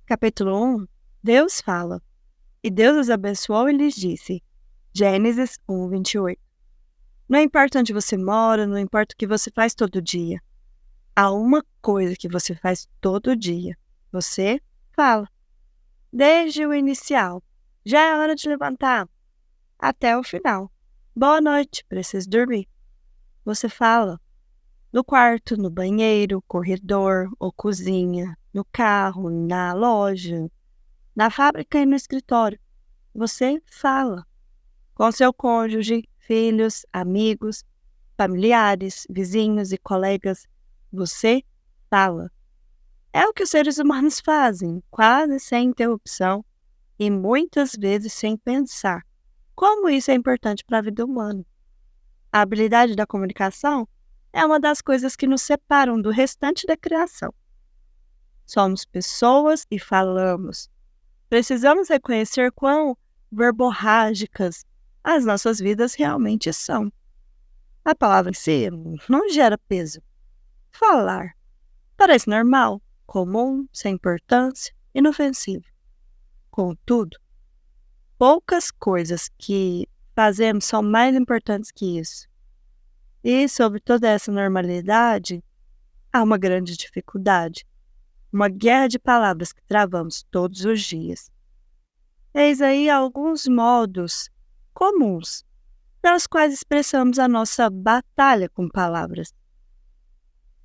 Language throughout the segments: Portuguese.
Capítulo 1. Deus fala. E Deus os abençoou e lhes disse. Gênesis 1, 28. Não importa onde você mora, não importa o que você faz todo dia. Há uma coisa que você faz todo dia. Você fala. Desde o inicial. Já é hora de levantar. Até o final. Boa noite, preciso dormir. Você fala. No quarto, no banheiro, corredor ou cozinha, no carro, na loja, na fábrica e no escritório. Você fala. Com seu cônjuge, filhos, amigos, familiares, vizinhos e colegas. Você fala. É o que os seres humanos fazem, quase sem interrupção e muitas vezes sem pensar. Como isso é importante para a vida humana? A habilidade da comunicação é uma das coisas que nos separam do restante da criação. Somos pessoas e falamos. Precisamos reconhecer quão verborrágicas as nossas vidas realmente são. A palavra em si não gera peso. Falar parece normal, comum, sem importância, inofensivo. Contudo, poucas coisas que fazemos são mais importantes que isso. E sobre toda essa normalidade, há uma grande dificuldade. Uma guerra de palavras que travamos todos os dias. Eis aí alguns modos comuns pelos quais expressamos a nossa batalha com palavras.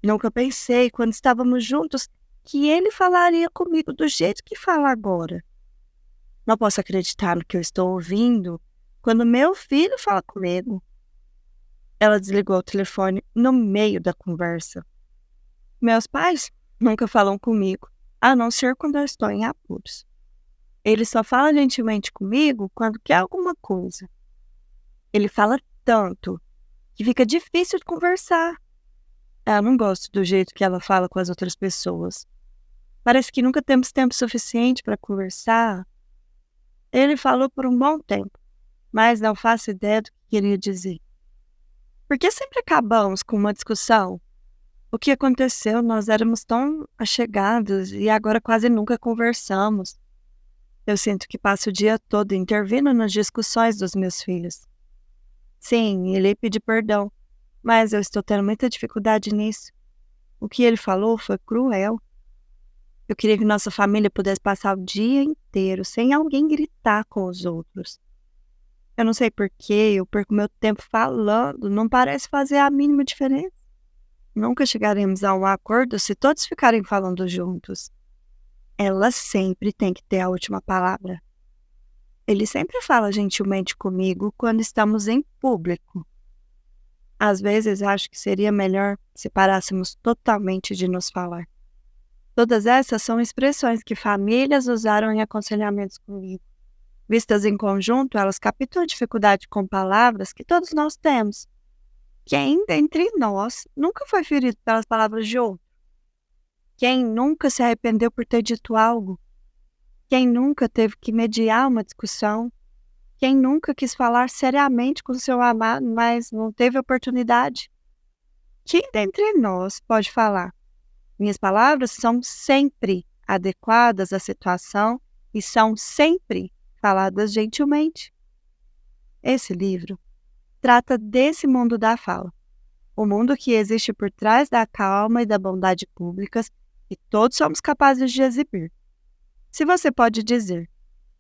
Nunca pensei, quando estávamos juntos, que ele falaria comigo do jeito que fala agora. Não posso acreditar no que eu estou ouvindo quando meu filho fala comigo. Ela desligou o telefone no meio da conversa. Meus pais nunca falam comigo, a não ser quando eu estou em apuros. Ele só fala gentilmente comigo quando quer alguma coisa. Ele fala tanto que fica difícil de conversar. Eu não gosto do jeito que ela fala com as outras pessoas. Parece que nunca temos tempo suficiente para conversar. Ele falou por um bom tempo, mas não faço ideia do que queria dizer. Por que sempre acabamos com uma discussão? O que aconteceu? Nós éramos tão achegados e agora quase nunca conversamos. Eu sinto que passo o dia todo intervindo nas discussões dos meus filhos. Sim, ele pediu perdão, mas eu estou tendo muita dificuldade nisso. O que ele falou foi cruel. Eu queria que nossa família pudesse passar o dia inteiro sem alguém gritar com os outros. Eu não sei por que eu perco meu tempo falando, não parece fazer a mínima diferença. Nunca chegaremos a um acordo se todos ficarem falando juntos. Ela sempre tem que ter a última palavra. Ele sempre fala gentilmente comigo quando estamos em público. Às vezes acho que seria melhor se parássemos totalmente de nos falar. Todas essas são expressões que famílias usaram em aconselhamentos comigo. Vistas em conjunto, elas captam a dificuldade com palavras que todos nós temos. Quem dentre nós nunca foi ferido pelas palavras de outro? Quem nunca se arrependeu por ter dito algo? Quem nunca teve que mediar uma discussão? Quem nunca quis falar seriamente com seu amado, mas não teve oportunidade? Quem dentre nós pode falar? Minhas palavras são sempre adequadas à situação e são sempre faladas gentilmente. Esse livro trata desse mundo da fala. O mundo que existe por trás da calma e da bondade públicas que todos somos capazes de exibir. Se você pode dizer,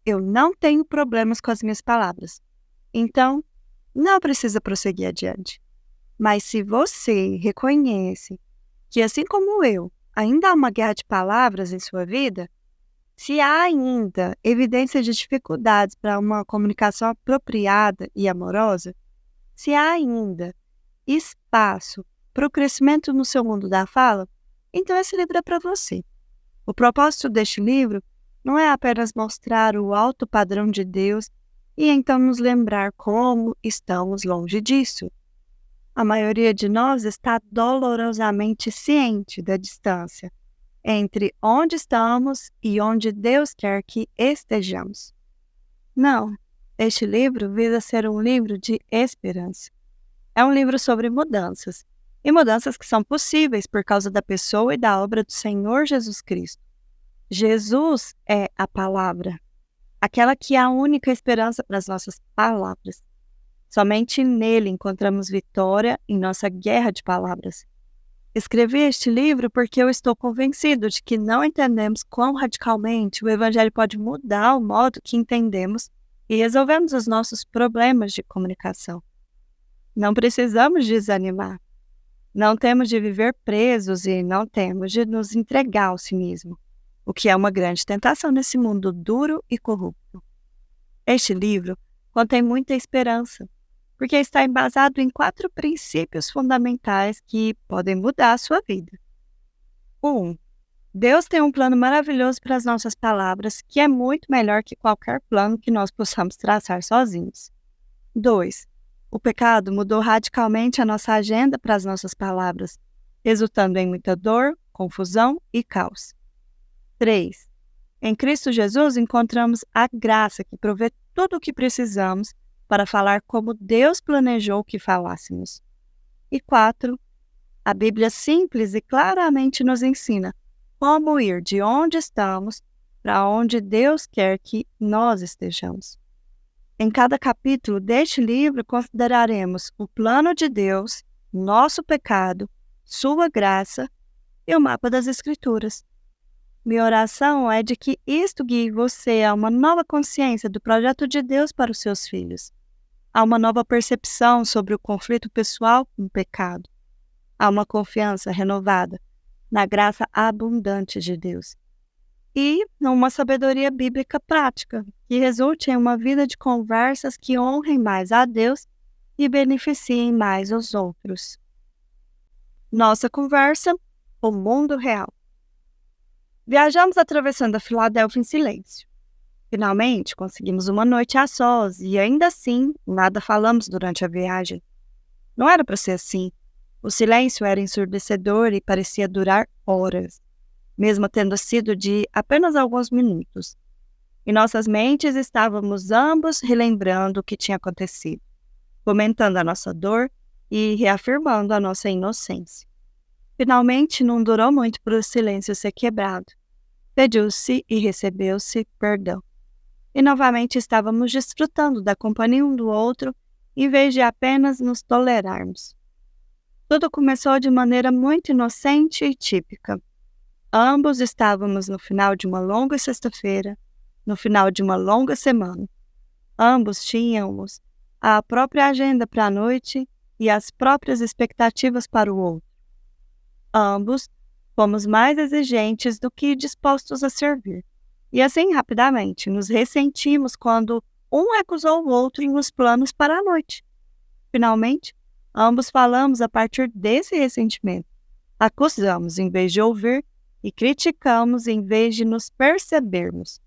eu não tenho problemas com as minhas palavras, então não precisa prosseguir adiante. Mas se você reconhece que, assim como eu, ainda há uma guerra de palavras em sua vida, se há ainda evidência de dificuldades para uma comunicação apropriada e amorosa, se há ainda espaço para o crescimento no seu mundo da fala, então esse livro é para você. O propósito deste livro não é apenas mostrar o alto padrão de Deus e então nos lembrar como estamos longe disso. A maioria de nós está dolorosamente ciente da distância entre onde estamos e onde Deus quer que estejamos. Não, este livro visa ser um livro de esperança. É um livro sobre mudanças, e mudanças que são possíveis por causa da pessoa e da obra do Senhor Jesus Cristo. Jesus é a palavra, aquela que é a única esperança para as nossas palavras. Somente nele encontramos vitória em nossa guerra de palavras. Escrevi este livro porque eu estou convencido de que não entendemos quão radicalmente o Evangelho pode mudar o modo que entendemos e resolvemos os nossos problemas de comunicação. Não precisamos desanimar. Não temos de viver presos e não temos de nos entregar ao cinismo, o que é uma grande tentação nesse mundo duro e corrupto. Este livro contém muita esperança, porque está embasado em 4 princípios fundamentais que podem mudar a sua vida. 1. Deus tem um plano maravilhoso para as nossas palavras, que é muito melhor que qualquer plano que nós possamos traçar sozinhos. 2. O pecado mudou radicalmente a nossa agenda para as nossas palavras, resultando em muita dor, confusão e caos. 3. Em Cristo Jesus encontramos a graça que provê tudo o que precisamos para falar como Deus planejou que falássemos. E 4. A Bíblia simples e claramente nos ensina como ir de onde estamos para onde Deus quer que nós estejamos. Em cada capítulo deste livro consideraremos o plano de Deus, nosso pecado, sua graça e o mapa das Escrituras. Minha oração é de que isto guie você a uma nova consciência do projeto de Deus para os seus filhos, a uma nova percepção sobre o conflito pessoal com o pecado, a uma confiança renovada na graça abundante de Deus e uma sabedoria bíblica prática que resulte em uma vida de conversas que honrem mais a Deus e beneficiem mais os outros. Nossa conversa, o mundo real. Viajamos atravessando a Filadélfia em silêncio. Finalmente, conseguimos uma noite a sós e ainda assim, nada falamos durante a viagem. Não era para ser assim. O silêncio era ensurdecedor e parecia durar horas, mesmo tendo sido de apenas alguns minutos. Em nossas mentes estávamos ambos relembrando o que tinha acontecido, comentando a nossa dor e reafirmando a nossa inocência. Finalmente, não durou muito para o silêncio ser quebrado. Pediu-se e recebeu-se perdão. E novamente estávamos desfrutando da companhia um do outro, em vez de apenas nos tolerarmos. Tudo começou de maneira muito inocente e típica. Ambos estávamos no final de uma longa sexta-feira, no final de uma longa semana. Ambos tínhamos a própria agenda para a noite e as próprias expectativas para o outro. Ambos fomos mais exigentes do que dispostos a servir. E assim, rapidamente, nos ressentimos quando um acusou o outro nos planos para a noite. Finalmente, ambos falamos a partir desse ressentimento. Acusamos em vez de ouvir e criticamos em vez de nos percebermos.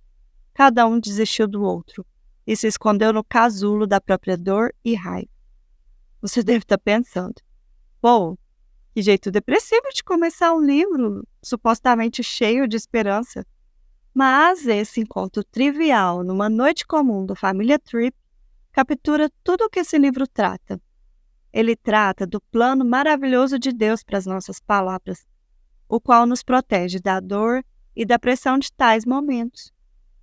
Cada um desistiu do outro e se escondeu no casulo da própria dor e raiva. Você deve estar pensando, pô, que jeito depressivo de começar um livro supostamente cheio de esperança. Mas esse encontro trivial numa noite comum da família Tripp captura tudo o que esse livro trata. Ele trata do plano maravilhoso de Deus para as nossas palavras, o qual nos protege da dor e da pressão de tais momentos.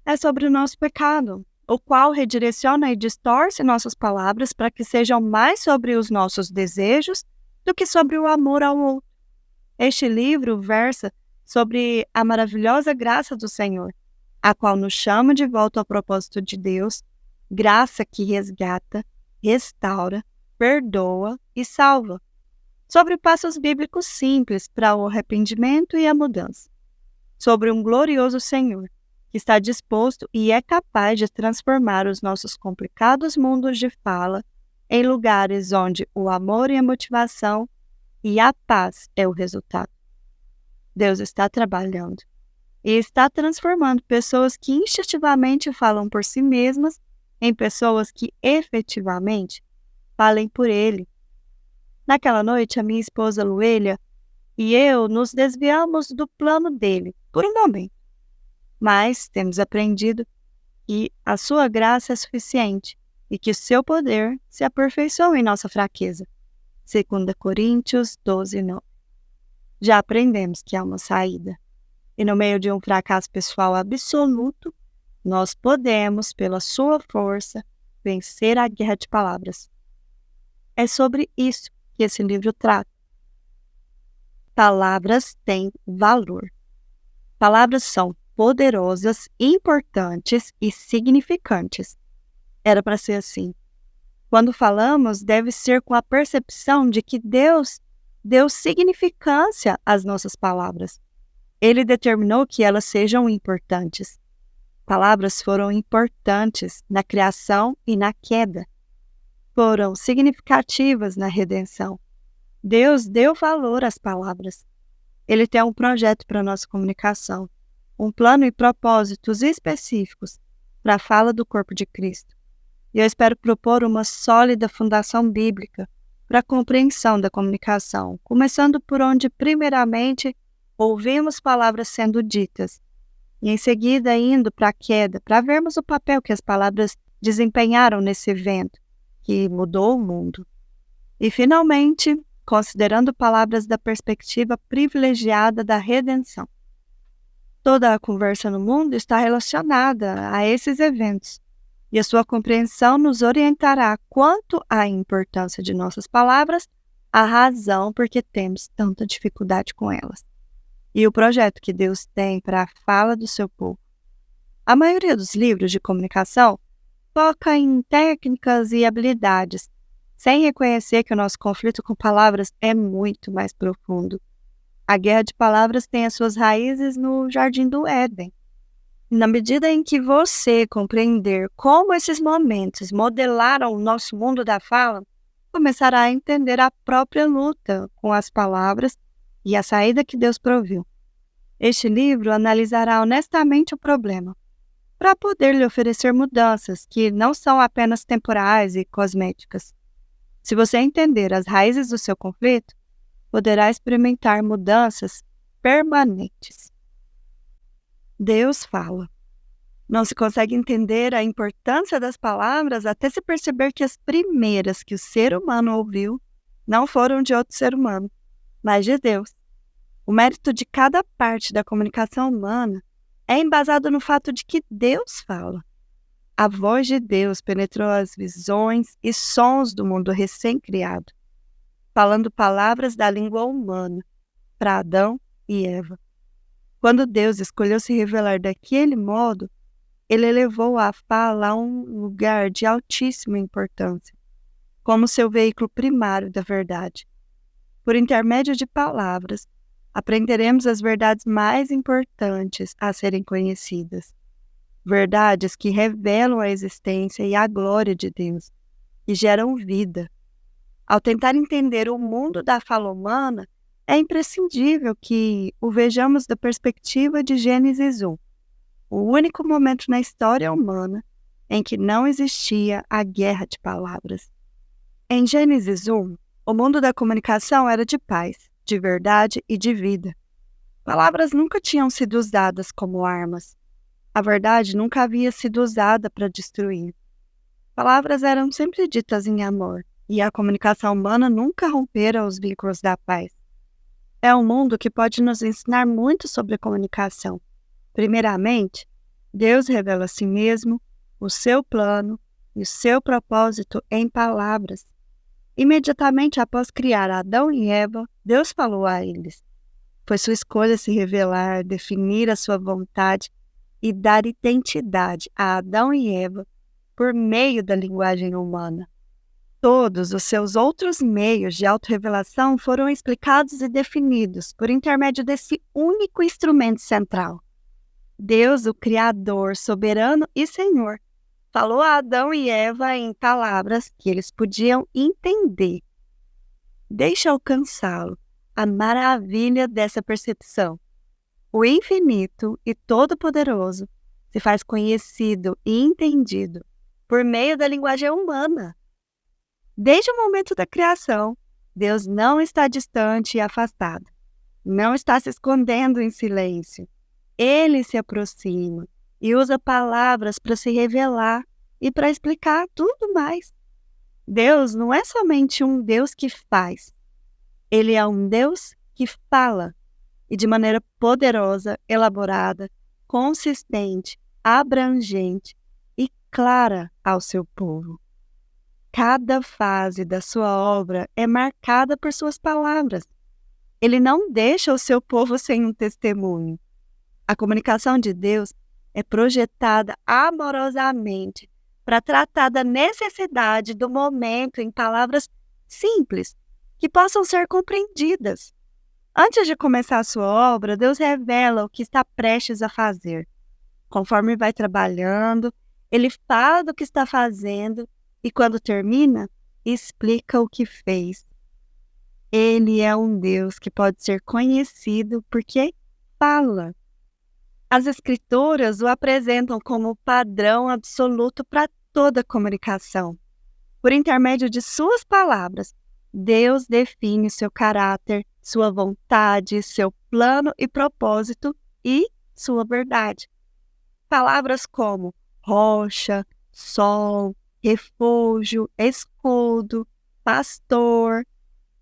É sobre o nosso pecado, o qual redireciona e distorce nossas palavras para que sejam mais sobre os nossos desejos do que sobre o amor ao outro. Este livro versa sobre a maravilhosa graça do Senhor, a qual nos chama de volta ao propósito de Deus, graça que resgata, restaura, perdoa e salva. Sobre passos bíblicos simples para o arrependimento e a mudança. Sobre um glorioso Senhor, que está disposto e é capaz de transformar os nossos complicados mundos de fala em lugares onde o amor e a motivação e a paz é o resultado. Deus está trabalhando e está transformando pessoas que instintivamente falam por si mesmas em pessoas que efetivamente falem por Ele. Naquela noite, a minha esposa Luélia e eu nos desviamos do plano dele por um momento, mas temos aprendido que a sua graça é suficiente e que o seu poder se aperfeiçoa em nossa fraqueza. 2 Coríntios 12:9. Já aprendemos que há uma saída. E no meio de um fracasso pessoal absoluto, nós podemos, pela sua força, vencer a guerra de palavras. É sobre isso que esse livro trata. Palavras têm valor. Palavras são poderosas, importantes e significantes. Era para ser assim. Quando falamos, deve ser com a percepção de que Deus deu significância às nossas palavras. Ele determinou que elas sejam importantes. Palavras foram importantes na criação e na queda. Foram significativas na redenção. Deus deu valor às palavras. Ele tem um projeto para a nossa comunicação, um plano e propósitos específicos para a fala do corpo de Cristo. E eu espero propor uma sólida fundação bíblica para a compreensão da comunicação, começando por onde, primeiramente, ouvimos palavras sendo ditas, e em seguida indo para a queda, para vermos o papel que as palavras desempenharam nesse evento, que mudou o mundo. E, finalmente, considerando palavras da perspectiva privilegiada da redenção. Toda a conversa no mundo está relacionada a esses eventos, e a sua compreensão nos orientará quanto à importância de nossas palavras, a razão por que temos tanta dificuldade com elas, e o projeto que Deus tem para a fala do seu povo. A maioria dos livros de comunicação foca em técnicas e habilidades, sem reconhecer que o nosso conflito com palavras é muito mais profundo. A guerra de palavras tem as suas raízes no Jardim do Éden. Na medida em que você compreender como esses momentos modelaram o nosso mundo da fala, começará a entender a própria luta com as palavras e a saída que Deus proviu. Este livro analisará honestamente o problema, para poder lhe oferecer mudanças que não são apenas temporais e cosméticas. Se você entender as raízes do seu conflito, poderá experimentar mudanças permanentes. Deus fala. Não se consegue entender a importância das palavras até se perceber que as primeiras que o ser humano ouviu não foram de outro ser humano, mas de Deus. O mérito de cada parte da comunicação humana é embasado no fato de que Deus fala. A voz de Deus penetrou as visões e sons do mundo recém-criado, falando palavras da língua humana para Adão e Eva. Quando Deus escolheu se revelar daquele modo, ele elevou a fala a um lugar de altíssima importância, como seu veículo primário da verdade. Por intermédio de palavras, aprenderemos as verdades mais importantes a serem conhecidas. Verdades que revelam a existência e a glória de Deus, que geram vida. Ao tentar entender o mundo da fala humana, é imprescindível que o vejamos da perspectiva de Gênesis 1, o único momento na história humana em que não existia a guerra de palavras. Em Gênesis 1, o mundo da comunicação era de paz, de verdade e de vida. Palavras nunca tinham sido usadas como armas. A verdade nunca havia sido usada para destruir. Palavras eram sempre ditas em amor, e a comunicação humana nunca rompera os vínculos da paz. É um mundo que pode nos ensinar muito sobre a comunicação. Primeiramente, Deus revela a si mesmo, o seu plano e o seu propósito em palavras. Imediatamente após criar Adão e Eva, Deus falou a eles. Foi sua escolha se revelar, definir a sua vontade e dar identidade a Adão e Eva por meio da linguagem humana. Todos os seus outros meios de autorrevelação foram explicados e definidos por intermédio desse único instrumento central. Deus, o Criador, soberano e Senhor, falou a Adão e Eva em palavras que eles podiam entender. Deixe alcançá-lo a maravilha dessa percepção. O infinito e todo-poderoso se faz conhecido e entendido por meio da linguagem humana. Desde o momento da criação, Deus não está distante e afastado. Não está se escondendo em silêncio. Ele se aproxima e usa palavras para se revelar e para explicar tudo mais. Deus não é somente um Deus que faz. Ele é um Deus que fala. e de maneira poderosa, elaborada, consistente, abrangente e clara ao seu povo. Cada fase da sua obra é marcada por suas palavras. Ele não deixa o seu povo sem um testemunho. A comunicação de Deus é projetada amorosamente para tratar da necessidade do momento em palavras simples, que possam ser compreendidas. Antes de começar a sua obra, Deus revela o que está prestes a fazer. Conforme vai trabalhando, Ele fala do que está fazendo e, quando termina, explica o que fez. Ele é um Deus que pode ser conhecido porque fala. As Escrituras o apresentam como o padrão absoluto para toda comunicação. Por intermédio de suas palavras, Deus define seu caráter, sua vontade, seu plano e propósito e sua verdade. Palavras como rocha, sol, refúgio, escudo, pastor,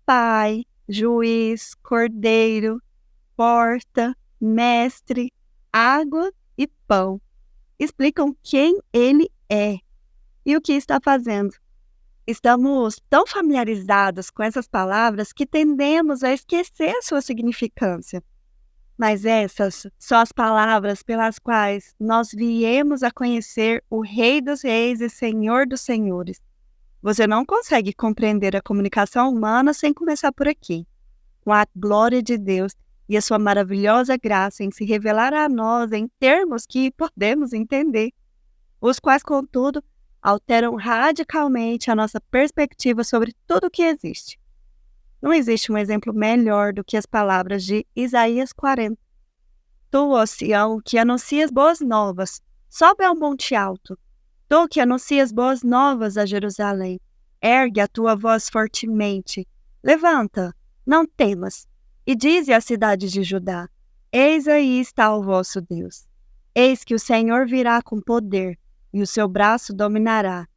pai, juiz, cordeiro, porta, mestre, água e pão explicam quem ele é e o que está fazendo. Estamos tão familiarizados com essas palavras que tendemos a esquecer sua significância. Mas essas são as palavras pelas quais nós viemos a conhecer o Rei dos Reis e Senhor dos Senhores. Você não consegue compreender a comunicação humana sem começar por aqui, com a glória de Deus e a sua maravilhosa graça em se revelar a nós em termos que podemos entender, os quais, contudo, alteram radicalmente a nossa perspectiva sobre tudo o que existe. Não existe um exemplo melhor do que as palavras de Isaías 40. Tu, ó Sião, que anuncias boas novas, sobe ao monte alto. Tu que anuncias boas novas a Jerusalém, ergue a tua voz fortemente. Levanta, não temas, e dize à cidade de Judá: eis aí está o vosso Deus. Eis que o Senhor virá com poder, e o seu braço dominará.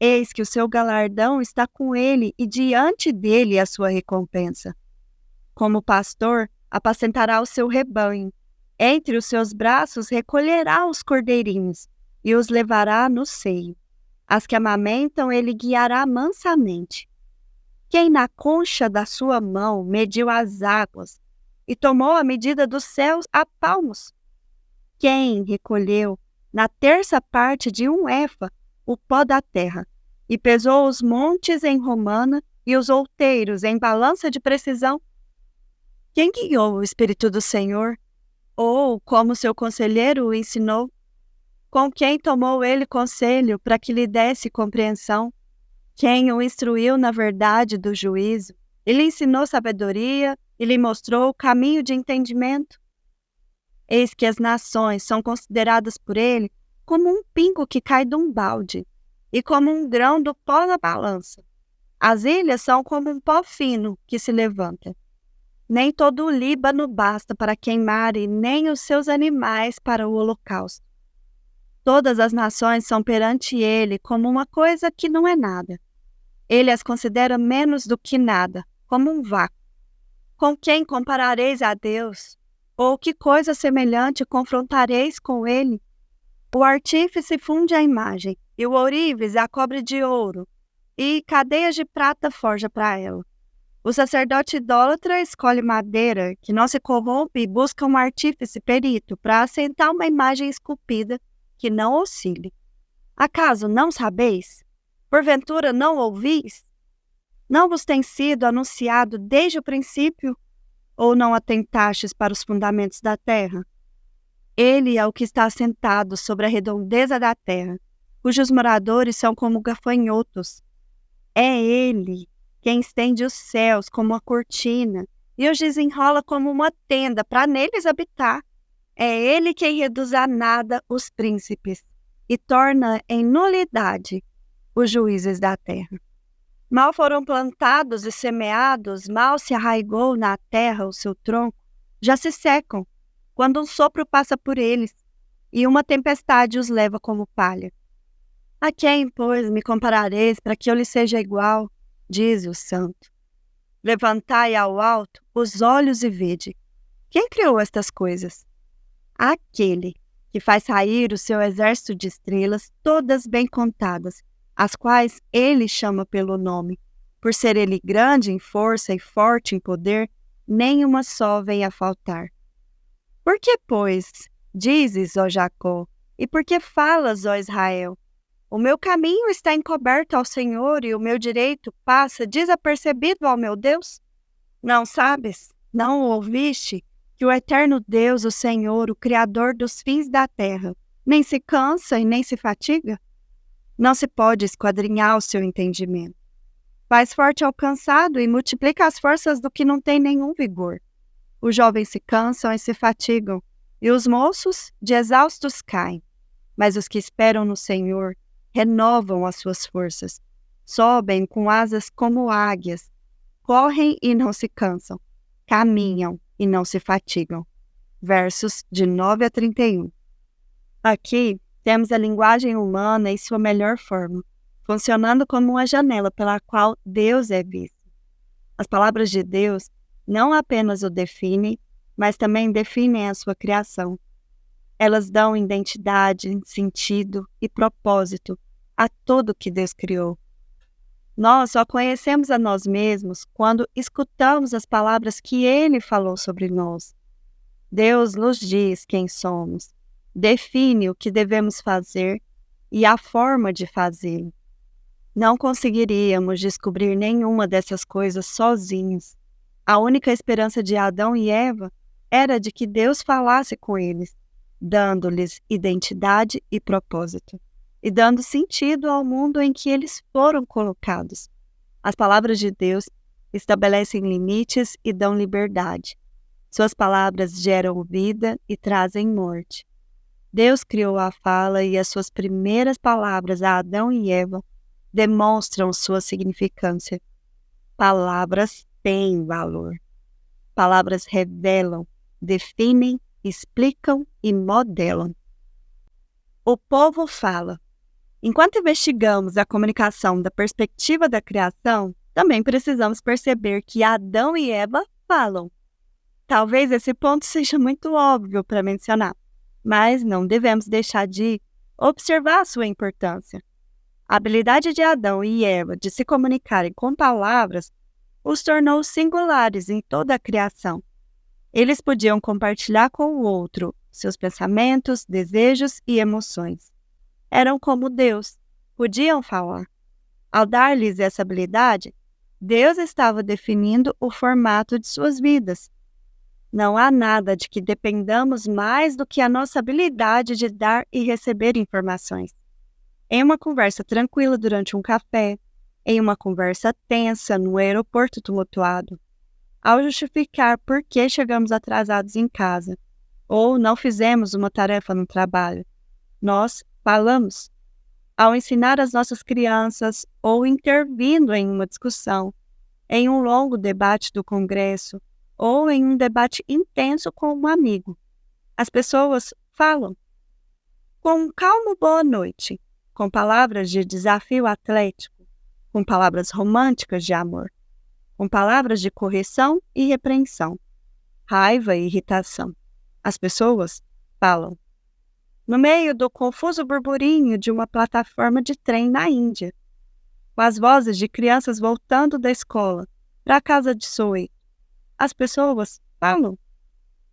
Eis que o seu galardão está com ele, e diante dele a sua recompensa. Como pastor, apacentará o seu rebanho. Entre os seus braços recolherá os cordeirinhos, e os levará no seio. As que amamentam ele guiará mansamente. Quem na concha da sua mão mediu as águas, e tomou a medida dos céus a palmos? Quem recolheu na terça parte de um éfa o pó da terra, e pesou os montes em romana e os outeiros em balança de precisão? Quem guiou o Espírito do Senhor? Ou, como seu conselheiro o ensinou? Com quem tomou ele conselho para que lhe desse compreensão? Quem o instruiu na verdade do juízo? E lhe ensinou sabedoria e lhe mostrou o caminho de entendimento? Eis que as nações são consideradas por ele como um pingo que cai de um balde, e como um grão do pó na balança. As ilhas são como um pó fino que se levanta. Nem todo o Líbano basta para queimar, e nem os seus animais para o holocausto. Todas as nações são perante ele como uma coisa que não é nada. Ele as considera menos do que nada, como um vácuo. Com quem comparareis a Deus? Ou que coisa semelhante confrontareis com ele? O artífice funde a imagem, e o ourives a cobre de ouro, e cadeias de prata forja para ela. O sacerdote idólatra escolhe madeira que não se corrompe e busca um artífice perito para assentar uma imagem esculpida que não oscile. Acaso não sabeis? Porventura não ouvis? Não vos tem sido anunciado desde o princípio? Ou não atentastes para os fundamentos da terra? Ele é o que está assentado sobre a redondeza da terra, cujos moradores são como gafanhotos. É ele quem estende os céus como uma cortina e os desenrola como uma tenda para neles habitar. É ele quem reduz a nada os príncipes e torna em nulidade os juízes da terra. Mal foram plantados e semeados, mal se arraigou na terra o seu tronco, já se secam, quando um sopro passa por eles, e uma tempestade os leva como palha. A quem, pois, me comparareis para que eu lhe seja igual? Diz o santo. Levantai ao alto os olhos e vede. Quem criou estas coisas? Aquele que faz sair o seu exército de estrelas, todas bem contadas, as quais ele chama pelo nome. Por ser ele grande em força e forte em poder, nenhuma só vem a faltar. Por que, pois, dizes, ó Jacó, e por que falas, ó Israel? O meu caminho está encoberto ao Senhor e o meu direito passa desapercebido ao meu Deus? Não sabes? Não o ouviste? Que o eterno Deus, o Senhor, o Criador dos fins da terra, nem se cansa e nem se fatiga? Não se pode esquadrinhar o seu entendimento. Faz forte ao cansado e multiplica as forças do que não tem nenhum vigor. Os jovens se cansam e se fatigam, e os moços de exaustos caem. Mas os que esperam no Senhor renovam as suas forças, sobem com asas como águias, correm e não se cansam, caminham e não se fatigam. Versos de 9 a 31. Aqui temos a linguagem humana em sua melhor forma, funcionando como uma janela pela qual Deus é visto. As palavras de Deus não apenas o definem, mas também definem a sua criação. Elas dão identidade, sentido e propósito a tudo que Deus criou. Nós só conhecemos a nós mesmos quando escutamos as palavras que Ele falou sobre nós. Deus nos diz quem somos, define o que devemos fazer e a forma de fazê-lo. Não conseguiríamos descobrir nenhuma dessas coisas sozinhos. A única esperança de Adão e Eva era de que Deus falasse com eles, dando-lhes identidade e propósito, e dando sentido ao mundo em que eles foram colocados. As palavras de Deus estabelecem limites e dão liberdade. Suas palavras geram vida e trazem morte. Deus criou a fala e as suas primeiras palavras a Adão e Eva demonstram sua significância. Palavras têm valor. Palavras revelam, definem, explicam e modelam. O povo fala. Enquanto investigamos a comunicação da perspectiva da criação, também precisamos perceber que Adão e Eva falam. Talvez esse ponto seja muito óbvio para mencionar, mas não devemos deixar de observar sua importância. A habilidade de Adão e Eva de se comunicarem com palavras os tornou singulares em toda a criação. Eles podiam compartilhar com o outro seus pensamentos, desejos e emoções. Eram como Deus, podiam falar. Ao dar-lhes essa habilidade, Deus estava definindo o formato de suas vidas. Não há nada de que dependamos mais do que a nossa habilidade de dar e receber informações. Em uma conversa tranquila durante um café, em uma conversa tensa no aeroporto tumultuado, ao justificar por que chegamos atrasados em casa, ou não fizemos uma tarefa no trabalho, nós falamos. Ao ensinar as nossas crianças ou intervindo em uma discussão, em um longo debate do Congresso ou em um debate intenso com um amigo, as pessoas falam. Com um calmo boa noite, com palavras de desafio atlético, com palavras românticas de amor, com palavras de correção e repreensão, raiva e irritação. As pessoas falam. No meio do confuso burburinho de uma plataforma de trem na Índia, com as vozes de crianças voltando da escola para a casa de Soe, as pessoas falam.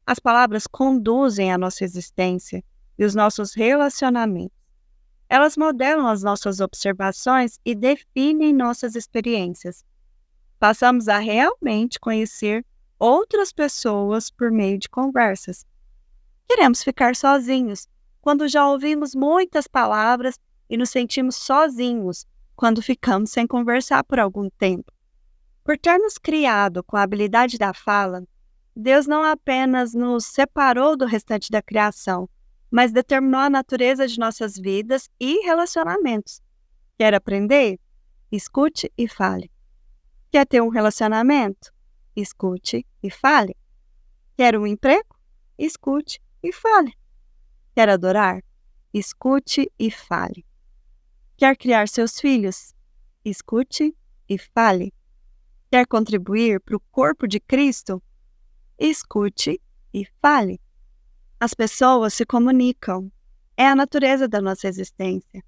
As palavras conduzem a nossa existência e os nossos relacionamentos. Elas modelam as nossas observações e definem nossas experiências. Passamos a realmente conhecer outras pessoas por meio de conversas. Queremos ficar sozinhos quando já ouvimos muitas palavras e nos sentimos sozinhos quando ficamos sem conversar por algum tempo. Por ter nos criado com a habilidade da fala, Deus não apenas nos separou do restante da criação, mas determinou a natureza de nossas vidas e relacionamentos. Quer aprender? Escute e fale. Quer ter um relacionamento? Escute e fale. Quer um emprego? Escute e fale. Quer adorar? Escute e fale. Quer criar seus filhos? Escute e fale. Quer contribuir para o corpo de Cristo? Escute e fale. As pessoas se comunicam. É a natureza da nossa existência.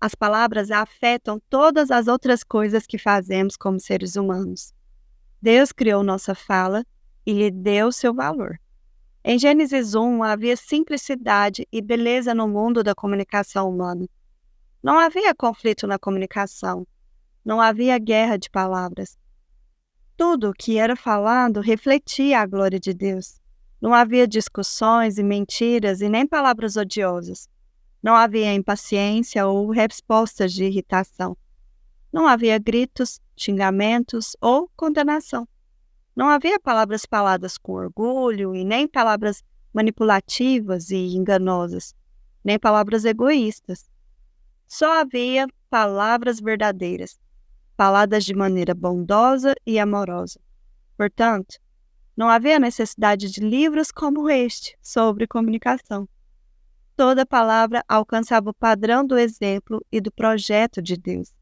As palavras afetam todas as outras coisas que fazemos como seres humanos. Deus criou nossa fala e lhe deu seu valor. Em Gênesis 1, havia simplicidade e beleza no mundo da comunicação humana. Não havia conflito na comunicação. Não havia guerra de palavras. Tudo o que era falado refletia a glória de Deus. Não havia discussões e mentiras e nem palavras odiosas. Não havia impaciência ou respostas de irritação. Não havia gritos, xingamentos ou condenação. Não havia palavras faladas com orgulho e nem palavras manipulativas e enganosas, nem palavras egoístas. Só havia palavras verdadeiras, faladas de maneira bondosa e amorosa. Portanto, não havia necessidade de livros como este sobre comunicação. Toda palavra alcançava o padrão do exemplo e do projeto de Deus.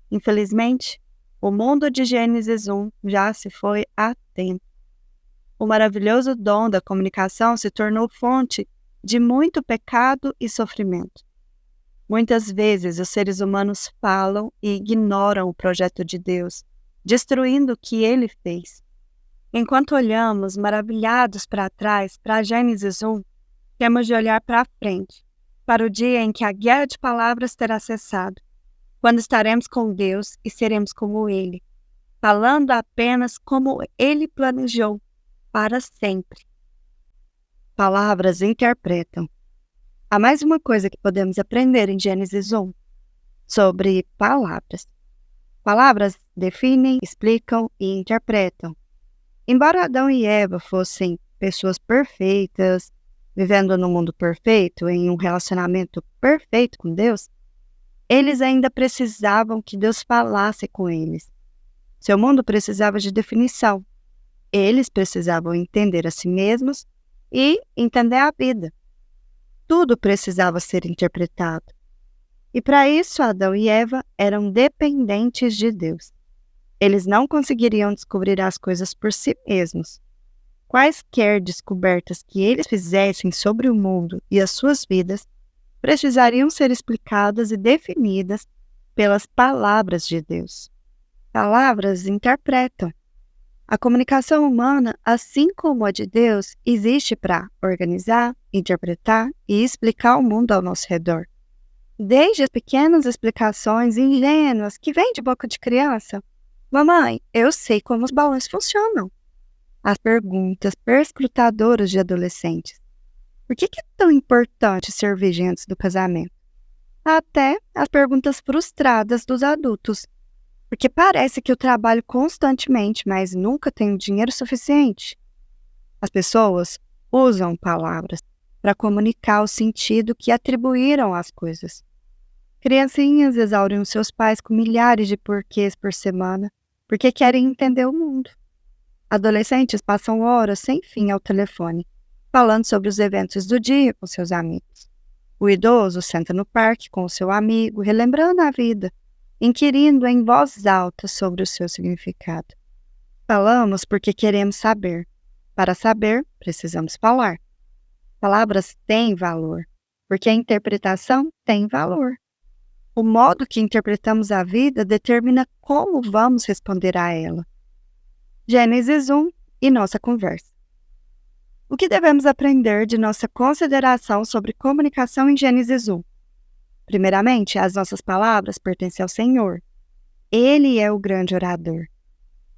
Infelizmente, o mundo de Gênesis 1 já se foi há tempo. O maravilhoso dom da comunicação se tornou fonte de muito pecado e sofrimento. Muitas vezes os seres humanos falam e ignoram o projeto de Deus, destruindo o que Ele fez. Enquanto olhamos maravilhados para trás, para Gênesis 1, temos de olhar para frente, para o dia em que a guerra de palavras terá cessado, quando estaremos com Deus e seremos como Ele, falando apenas como Ele planejou, para sempre. Palavras interpretam. Há mais uma coisa que podemos aprender em Gênesis 1, sobre palavras. Palavras definem, explicam e interpretam. Embora Adão e Eva fossem pessoas perfeitas, vivendo num mundo perfeito, em um relacionamento perfeito com Deus, eles ainda precisavam que Deus falasse com eles. Seu mundo precisava de definição. Eles precisavam entender a si mesmos e entender a vida. Tudo precisava ser interpretado. E para isso, Adão e Eva eram dependentes de Deus. Eles não conseguiriam descobrir as coisas por si mesmos. Quaisquer descobertas que eles fizessem sobre o mundo e as suas vidas precisariam ser explicadas e definidas pelas palavras de Deus. Palavras interpretam. A comunicação humana, assim como a de Deus, existe para organizar, interpretar e explicar o mundo ao nosso redor. Desde as pequenas explicações ingênuas que vêm de boca de criança. Mamãe, eu sei como os balões funcionam. As perguntas perscrutadoras de adolescentes. Por que é tão importante ser virgem antes do casamento? Até as perguntas frustradas dos adultos. Porque parece que eu trabalho constantemente, mas nunca tenho dinheiro suficiente. As pessoas usam palavras para comunicar o sentido que atribuíram às coisas. Criancinhas exaurem os seus pais com milhares de porquês por semana, porque querem entender o mundo. Adolescentes passam horas sem fim ao telefone, falando sobre os eventos do dia com seus amigos. O idoso senta no parque com o seu amigo, relembrando a vida, inquirindo em voz alta sobre o seu significado. Falamos porque queremos saber. Para saber, precisamos falar. Palavras têm valor, porque a interpretação tem valor. O modo que interpretamos a vida determina como vamos responder a ela. Gênesis 1 e nossa conversa. O que devemos aprender de nossa consideração sobre comunicação em Gênesis 1? Primeiramente, as nossas palavras pertencem ao Senhor. Ele é o grande orador.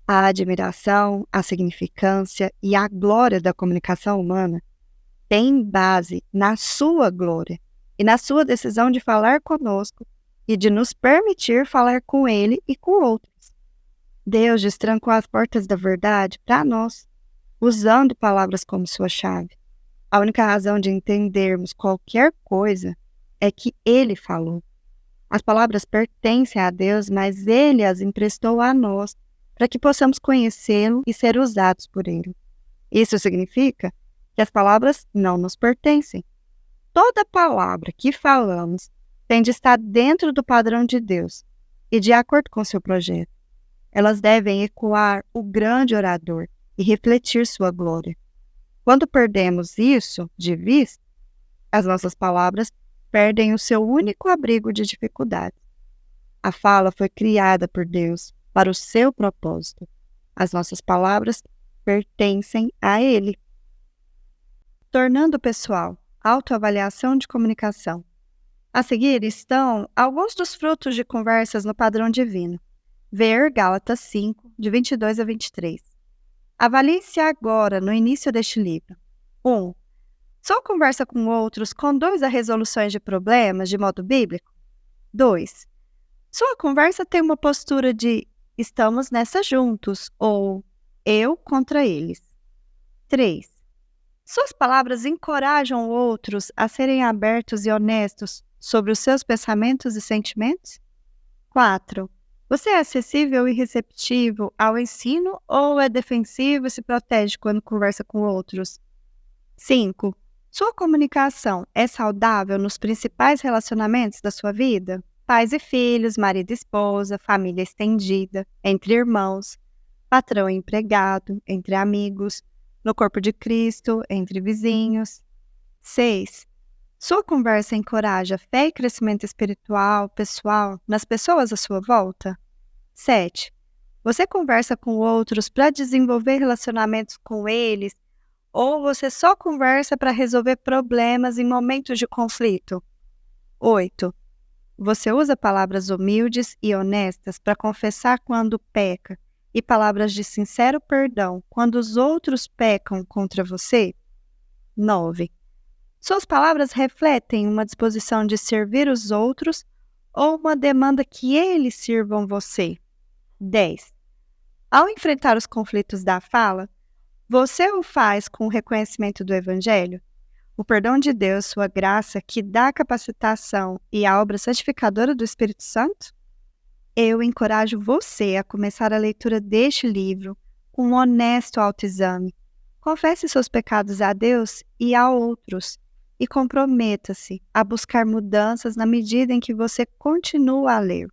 A admiração, a significância e a glória da comunicação humana têm base na sua glória e na sua decisão de falar conosco e de nos permitir falar com Ele e com outros. Deus destrancou as portas da verdade para nós, usando palavras como sua chave. A única razão de entendermos qualquer coisa é que Ele falou. As palavras pertencem a Deus, mas Ele as emprestou a nós para que possamos conhecê-lo e ser usados por Ele. Isso significa que as palavras não nos pertencem. Toda palavra que falamos tem de estar dentro do padrão de Deus e de acordo com seu projeto. Elas devem ecoar o grande orador e refletir sua glória. Quando perdemos isso de vista, as nossas palavras perdem o seu único abrigo de dificuldade. A fala foi criada por Deus para o seu propósito. As nossas palavras pertencem a Ele. Tornando pessoal, autoavaliação de comunicação. A seguir estão alguns dos frutos de conversas no padrão divino. Ver Gálatas 5, de 22 a 23. Avalie-se agora no início deste livro. 1. Só conversa com outros conduz a resoluções de problemas de modo bíblico? 2. Sua conversa tem uma postura de estamos nessa juntos ou eu contra eles. 3. Suas palavras encorajam outros a serem abertos e honestos sobre os seus pensamentos e sentimentos? 4. Você é acessível e receptivo ao ensino ou é defensivo e se protege quando conversa com outros? 5. Sua comunicação é saudável nos principais relacionamentos da sua vida? Pais e filhos, marido e esposa, família estendida, entre irmãos, patrão e empregado, entre amigos, no corpo de Cristo, entre vizinhos. 6. Sua conversa encoraja fé e crescimento espiritual, pessoal, nas pessoas à sua volta? 7. Você conversa com outros para desenvolver relacionamentos com eles ou você só conversa para resolver problemas em momentos de conflito? 8. Você usa palavras humildes e honestas para confessar quando peca e palavras de sincero perdão quando os outros pecam contra você? 9. Suas palavras refletem uma disposição de servir os outros ou uma demanda que eles sirvam você? 10. Ao enfrentar os conflitos da fala, você o faz com o reconhecimento do Evangelho? O perdão de Deus, sua graça, que dá capacitação e a obra santificadora do Espírito Santo? Eu encorajo você a começar a leitura deste livro com um honesto autoexame. Confesse seus pecados a Deus e a outros e comprometa-se a buscar mudanças na medida em que você continua a ler.